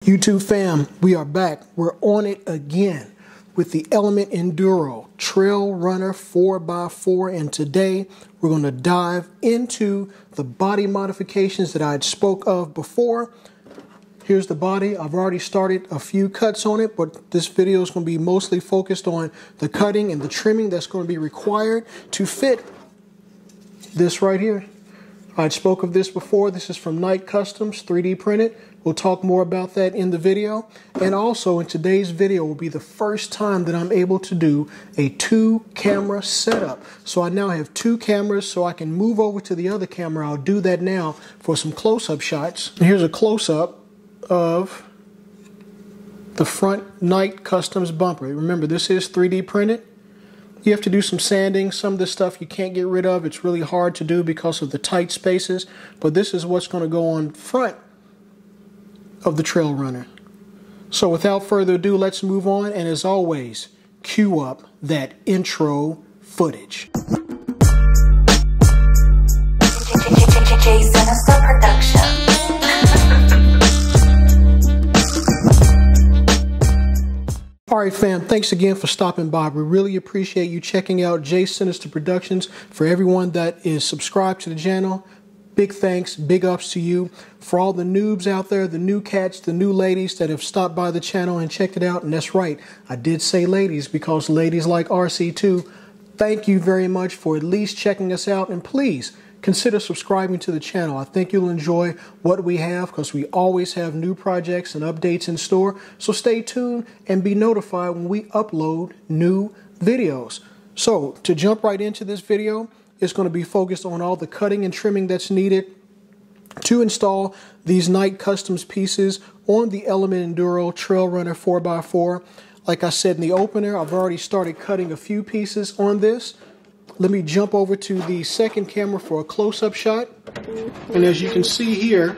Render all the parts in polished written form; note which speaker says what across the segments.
Speaker 1: YouTube fam, we are back. We're on it again with the Element Enduro Trailrunner 4x4, and today we're going to dive into the body modifications that I had spoke of before. Here's the body. I've already started a few cuts on it, but this video is going to be mostly focused on the cutting and the trimming that's going to be required to fit this right here. I spoke of this before. This is from Night Customs, 3D printed. We'll talk more about that in the video. And also in today's video will be the first time that I'm able to do a 2-camera setup. So I now have 2 cameras, so I can move over to the other camera. I'll do that now for some close-up shots. And here's a close-up of the front Night Customs bumper. Remember, this is 3D printed. You have to do some sanding. Some of this stuff you can't get rid of. It's really hard to do because of the tight spaces. But this is what's going to go on front of the Trailrunner. So without further ado, let's move on. And as always, cue up that intro footage. Alright fam, thanks again for stopping by. We really appreciate you checking out J Sinister Productions. For everyone that is subscribed to the channel, big thanks, big ups to you. For all the noobs out there, the new cats, the new ladies that have stopped by the channel and checked it out, and that's right, I did say ladies because ladies like RC too. Thank you very much for at least checking us out, and please consider subscribing to the channel. I think you'll enjoy what we have because we always have new projects and updates in store. So stay tuned and be notified when we upload new videos. So to jump right into this video, it's going to be focused on all the cutting and trimming that's needed to install these Night Customs pieces on the Element Enduro Trailrunner 4x4. Like I said in the opener, I've already started cutting a few pieces on this. Let me jump over to the second camera for a close-up shot. And as you can see here,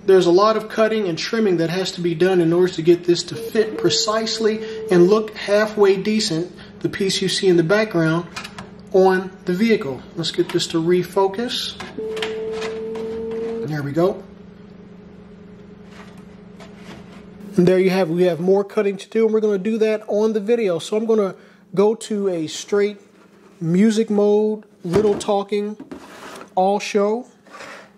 Speaker 1: there's a lot of cutting and trimming that has to be done in order to get this to fit precisely and look halfway decent, the piece you see in the background, on the vehicle. Let's get this to refocus. There we go. And there you have it. We have more cutting to do, and we're going to do that on the video. So I'm going to go to a straight music mode, little talking, all show.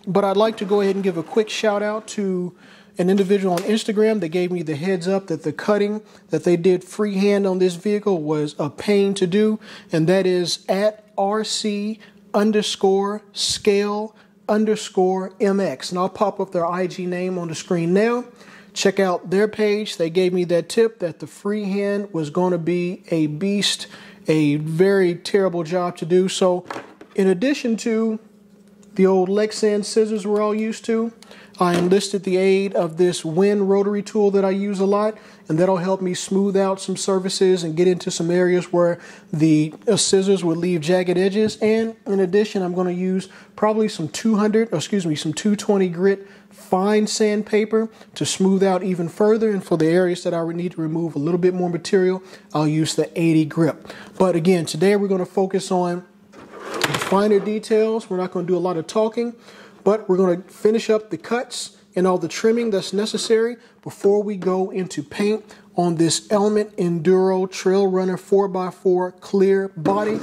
Speaker 1: But I'd like to go ahead and give a quick shout out to an individual on Instagram that gave me the heads up that the cutting that they did freehand on this vehicle was a pain to do. And that is at RC_scale_MX. And I'll pop up their IG name on the screen now. Check out their page. They gave me that tip that the freehand was going to be a beast, a very terrible job to do. So in addition to the old Lexan scissors we're all used to, I enlisted the aid of this Wind rotary tool that I use a lot, and that'll help me smooth out some surfaces and get into some areas where the scissors would leave jagged edges. And in addition, I'm going to use probably some 220 grit fine sandpaper to smooth out even further. And for the areas that I would need to remove a little bit more material, I'll use the 80 grip. But again, today we're going to focus on the finer details. We're not going to do a lot of talking, but we're going to finish up the cuts and all the trimming that's necessary before we go into paint on this Element Enduro Trailrunner 4x4 clear body.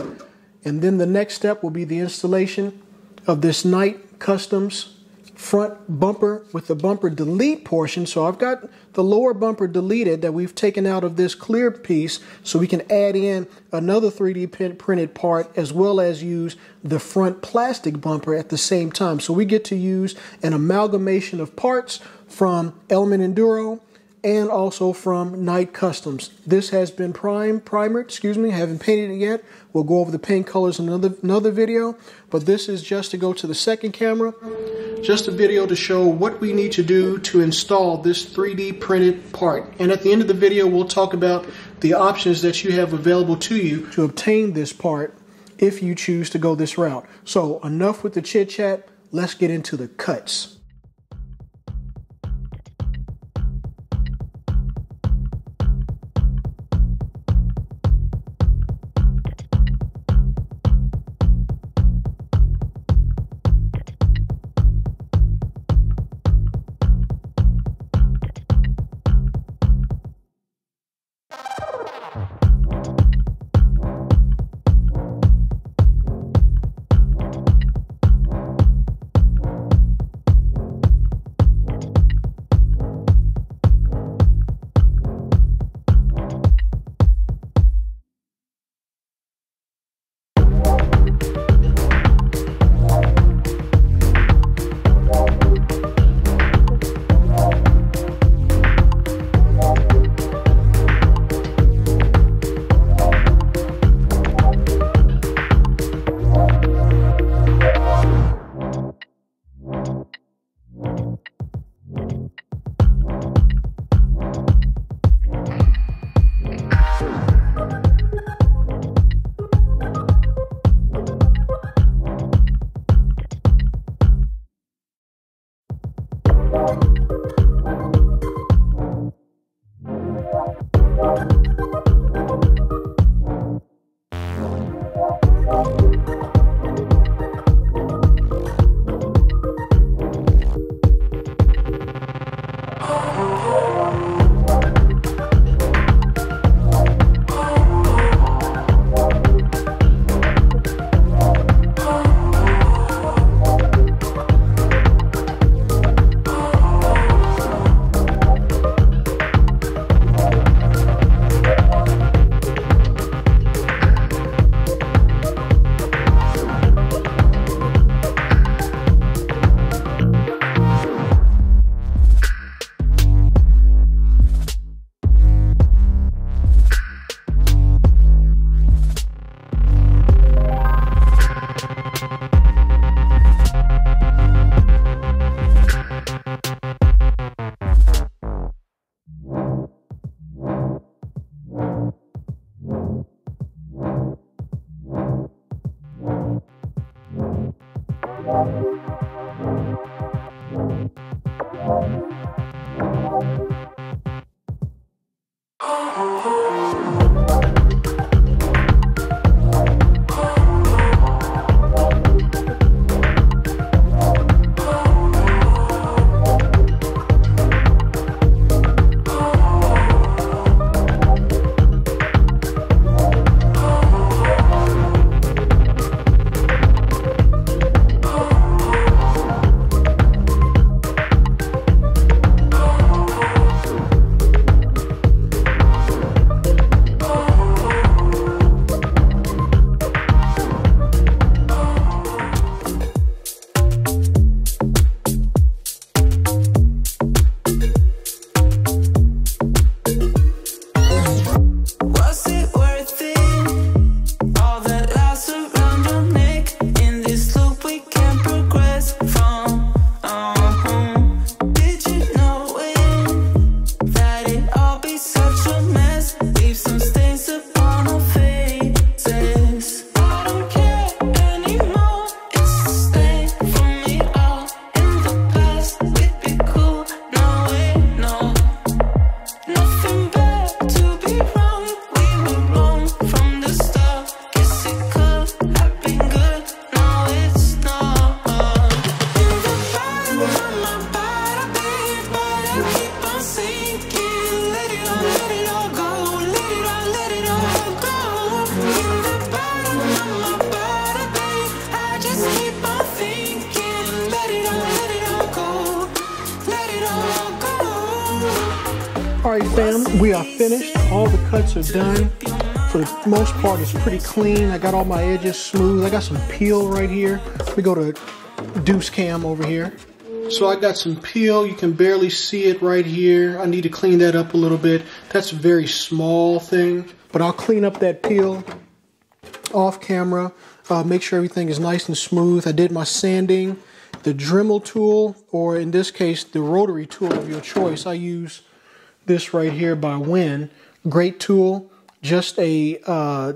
Speaker 1: And then the next step will be the installation of this Night Customs front bumper with the bumper delete portion. So I've got the lower bumper deleted that we've taken out of this clear piece, so we can add in another 3D printed part as well as use the front plastic bumper at the same time. So we get to use an amalgamation of parts from Element Enduro and also from Night Customs. This has been primered, haven't painted it yet. We'll go over the paint colors in another video, but this is just to go to the second camera, just a video to show what we need to do to install this 3D printed part. And at the end of the video, we'll talk about the options that you have available to you to obtain this part if you choose to go this route. So enough with the chit chat, let's get into the cuts. Alright fam, we are finished. All the cuts are done. For the most part, it's pretty clean. I got all my edges smooth. I got some peel right here. We go to Deuce Cam over here. So I got some peel. You can barely see it right here. I need to clean that up a little bit. That's a very small thing, but I'll clean up that peel off camera. Make sure everything is nice and smooth. I did my sanding. The Dremel tool, or in this case, the rotary tool of your choice. I use this right here by Win. Great tool. Just a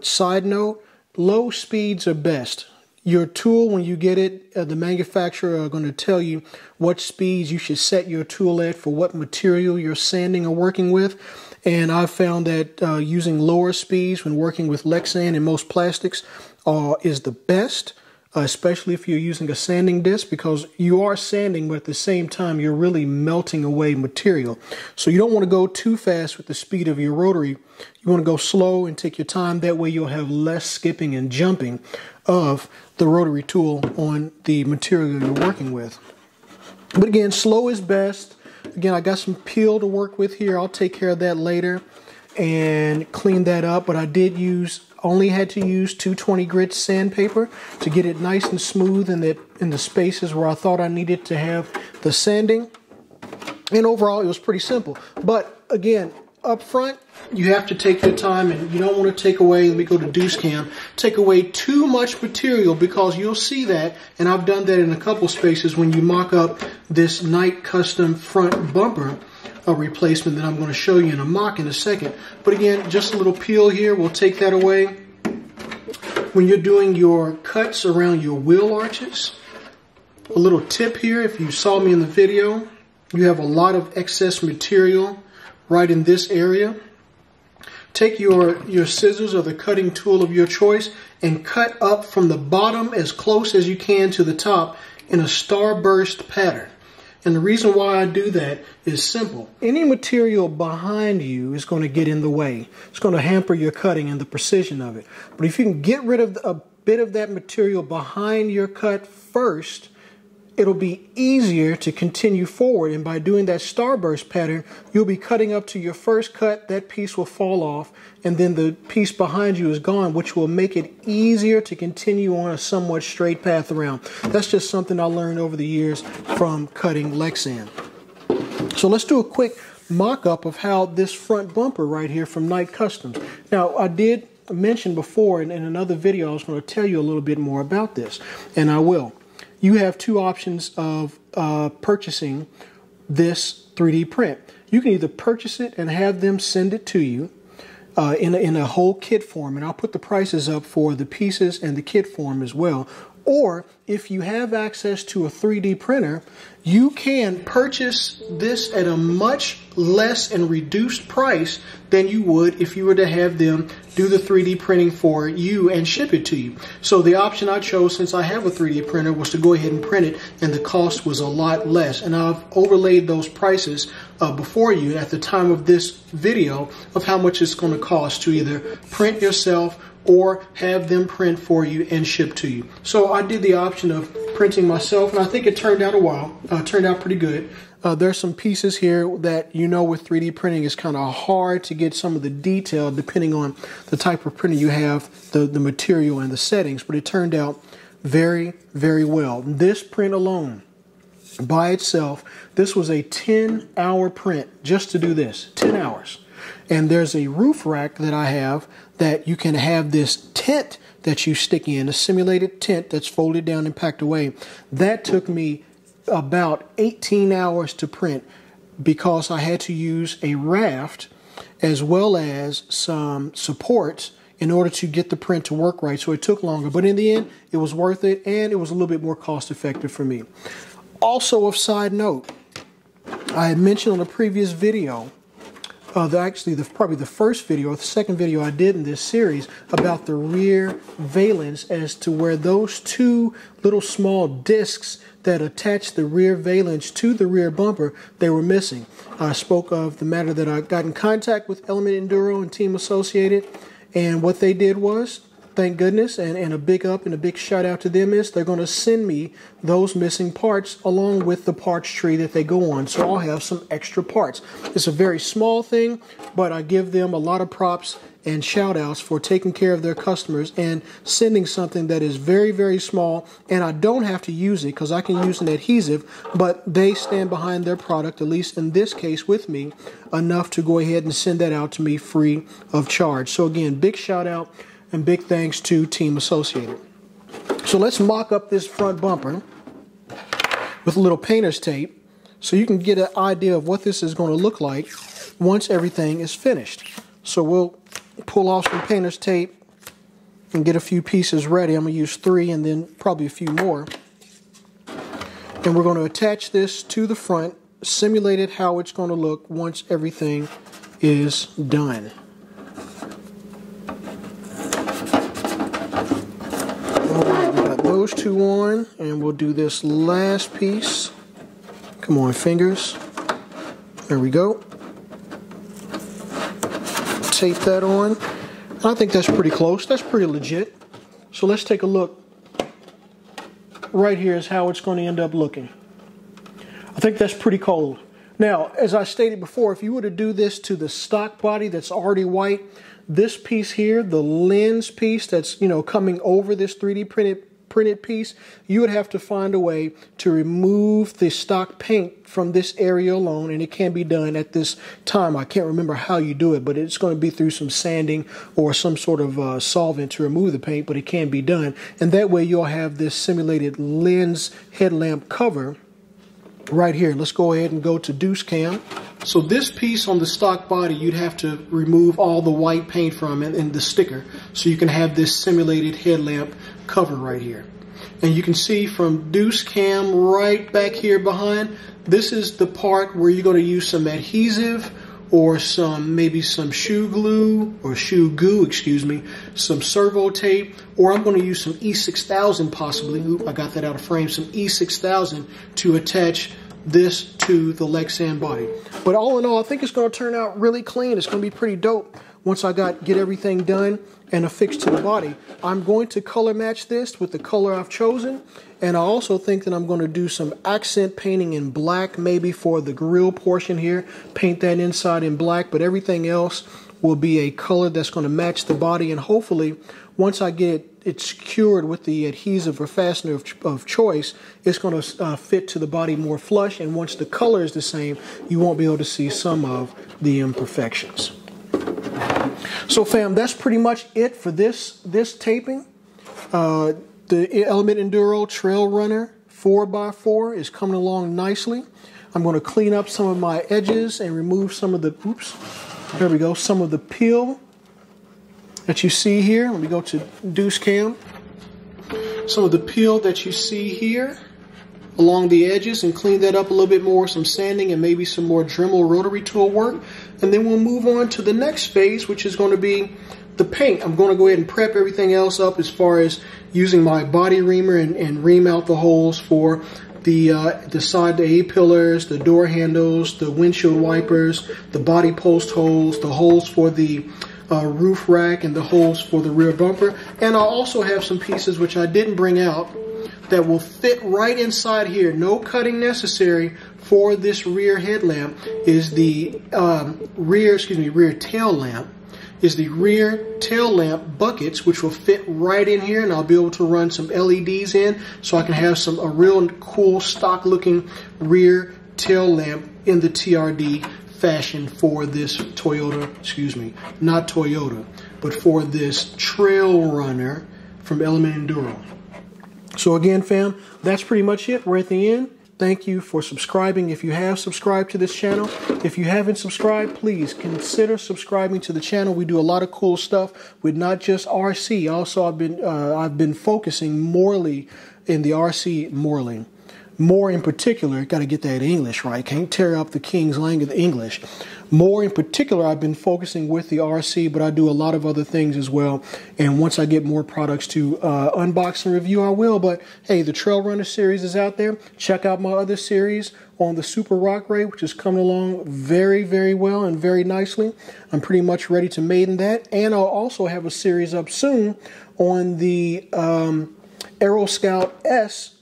Speaker 1: side note, low speeds are best. Your tool, when you get it, the manufacturer are going to tell you what speeds you should set your tool at for what material you're sanding or working with. And I've found that using lower speeds when working with Lexan and most plastics is the best. Especially if you're using a sanding disc, because you are sanding, but at the same time you're really melting away material. So you don't want to go too fast with the speed of your rotary. You want to go slow and take your time. That way you'll have less skipping and jumping of the rotary tool on the material you're working with. But again, slow is best. Again, I got some peel to work with here. I'll take care of that later and clean that up. But I did only had to use 220 grit sandpaper to get it nice and smooth in the spaces where I thought I needed to have the sanding. And overall, it was pretty simple. But again, up front, you have to take your time, and you don't want to take away, let me go to Deuce Cam, take away too much material, because you'll see that, and I've done that in a couple spaces when you mock up this Night Custom front bumper replacement that I'm going to show you in a mock in a second. But again, just a little peel here, we'll take that away. When you're doing your cuts around your wheel arches, a little tip here, if you saw me in the video, you have a lot of excess material right in this area. Take your scissors or the cutting tool of your choice and cut up from the bottom as close as you can to the top in a starburst pattern. And the reason why I do that is simple. Any material behind you is going to get in the way. It's going to hamper your cutting and the precision of it. But if you can get rid of a bit of that material behind your cut first, it'll be easier to continue forward. And by doing that starburst pattern, you'll be cutting up to your first cut, that piece will fall off, and then the piece behind you is gone, which will make it easier to continue on a somewhat straight path around. That's just something I learned over the years from cutting Lexan. So let's do a quick mock-up of how this front bumper right here from Night Customs. Now, I did mention before in another video, I was going to tell you a little bit more about this, and I will. You have two options of purchasing this 3D print. You can either purchase it and have them send it to you in a whole kit form, and I'll put the prices up for the pieces and the kit form as well. Or if you have access to a 3D printer, you can purchase this at a much less and reduced price than you would if you were to have them do the 3D printing for you and ship it to you. So the option I chose, since I have a 3D printer, was to go ahead and print it, and the cost was a lot less. And I've overlaid those prices before you at the time of this video of how much it's going to cost to either print yourself or have them print for you and ship to you. So I did the option of printing myself, and I think it turned out turned out pretty good. There's some pieces here that, you know, with 3D printing it's kind of hard to get some of the detail depending on the type of printer you have, the material and the settings, but it turned out very, very well. This print alone, by itself, this was a 10-hour print just to do this, 10 hours. And there's a roof rack that I have that you can have this tent that you stick in, a simulated tent that's folded down and packed away. That took me about 18 hours to print because I had to use a raft as well as some supports in order to get the print to work right. So it took longer, but in the end, it was worth it, and it was a little bit more cost effective for me. Also, of side note, I had mentioned on a previous video, probably the first video or the second video I did in this series about the rear valence, as to where those two little small discs that attach the rear valence to the rear bumper, they were missing. I spoke of the matter that I got in contact with Element Enduro and Team Associated, and what they did was, thank goodness, and a big up and a big shout out to them, is they're going to send me those missing parts along with the parts tree that they go on. So I'll have some extra parts. It's a very small thing, but I give them a lot of props and shout outs for taking care of their customers and sending something that is very, very small, and I don't have to use it because I can use an adhesive, but they stand behind their product, at least in this case with me, enough to go ahead and send that out to me free of charge. So again, big shout out and big thanks to Team Associated. So let's mock up this front bumper with a little painter's tape so you can get an idea of what this is going to look like once everything is finished. So we'll pull off some painter's tape and get a few pieces ready. I'm going to use 3 and then probably a few more. And we're going to attach this to the front, simulated how it's going to look once everything is done. Those two on, and we'll do this last piece. Come on, fingers. There we go. Tape that on. I think that's pretty close. That's pretty legit. So let's take a look. Right here is how it's going to end up looking. I think that's pretty cold. Now, as I stated before, if you were to do this to the stock body that's already white, this piece here, the lens piece that's, you know, coming over this 3D printed piece, you would have to find a way to remove the stock paint from this area alone, and it can be done at this time. I can't remember how you do it, but it's going to be through some sanding or some sort of solvent to remove the paint, but it can be done. And that way you'll have this simulated lens headlamp cover right here. Let's go ahead and go to Deuce Cam. So this piece on the stock body, you'd have to remove all the white paint from it and the sticker, so you can have this simulated headlamp cover right here. And you can see from Deuce Cam right back here behind, this is the part where you're going to use some adhesive or maybe some shoe glue or shoe goo, excuse me, some servo tape, or I'm going to use some E6000 possibly. Oop, I got that out of frame. Some E6000 to attach this to the Lexan body. But all in all, I think it's going to turn out really clean. It's going to be pretty dope once I get everything done and affixed to the body. I'm going to color match this with the color I've chosen, and I also think that I'm going to do some accent painting in black, maybe for the grill portion here, paint that inside in black, but everything else will be a color that's going to match the body, and hopefully once I get it secured with the adhesive or fastener of choice, it's going to fit to the body more flush, and once the color is the same, you won't be able to see some of the imperfections. So fam, that's pretty much it for this taping. The Element Enduro Trailrunner 4x4 is coming along nicely. I'm going to clean up some of my edges and remove some of the, oops, there we go, some of the peel that you see here. Let me go to Deuce Cam. some of the peel that you see here along the edges and clean that up a little bit more, some sanding and maybe some more Dremel rotary tool work. And then we'll move on to the next phase, which is going to be the paint. I'm going to go ahead and prep everything else up as far as using my body reamer and ream out the holes for the side A-pillars, the door handles, the windshield wipers, the body post holes, the holes for the roof rack, and the holes for the rear bumper. And I'll also have some pieces which I didn't bring out that will fit right inside here. No cutting necessary for this rear headlamp. Is the rear tail lamp. Is the rear tail lamp buckets, which will fit right in here, and I'll be able to run some LEDs in so I can have a real cool stock looking rear tail lamp in the TRD fashion for this Toyota, not Toyota, but for this Trailrunner from Element Enduro. So again, fam, that's pretty much it. We're at the end. Thank you for subscribing. If you have subscribed to this channel, if you haven't subscribed, please consider subscribing to the channel. We do a lot of cool stuff with not just RC. Also, I've been focusing morely in the RC morely. More in particular, got to get that English right. Can't tear up the King's language, the English. More in particular, I've been focusing with the RC, but I do a lot of other things as well. And once I get more products to unbox and review, I will. But hey, the Trailrunner series is out there. Check out my other series on the Super Rock Ray, which is coming along very, very well and very nicely. I'm pretty much ready to maiden that. And I'll also have a series up soon on the Aero Scout S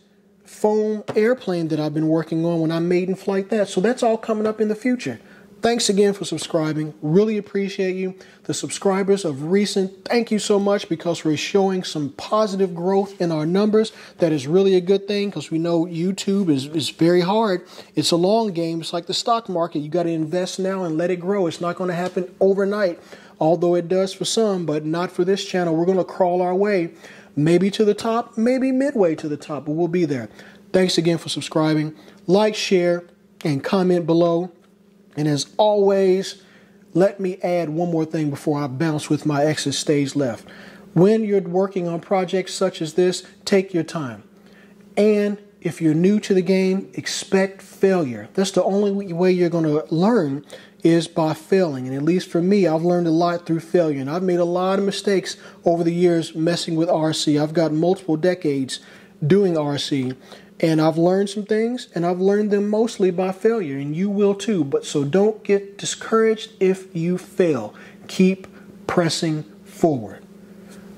Speaker 1: foam airplane that I've been working on when I maiden flight that. So that's all coming up in the future. Thanks again for subscribing. Really appreciate you. The subscribers of recent, thank you so much, because we're showing some positive growth in our numbers. That is really a good thing, because we know YouTube is very hard. It's a long game. It's like the stock market. You got to invest now and let it grow. It's not going to happen overnight, although it does for some, but not for this channel. We're going to crawl our way, maybe to the top, maybe midway to the top, but we'll be there. Thanks again for subscribing. Like, share, and comment below. And as always, let me add one more thing before I bounce with my exit stage left. When you're working on projects such as this, take your time. And if you're new to the game, expect failure. That's the only way you're going to learn, is by failing. And at least for me, I've learned a lot through failure. And I've made a lot of mistakes over the years messing with RC. I've got multiple decades doing RC. And I've learned some things, and I've learned them mostly by failure, and you will too. But so don't get discouraged if you fail. Keep pressing forward.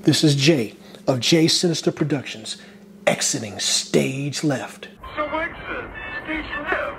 Speaker 1: This is Jay of J Sinister Productions, exiting stage left.
Speaker 2: So exit stage left.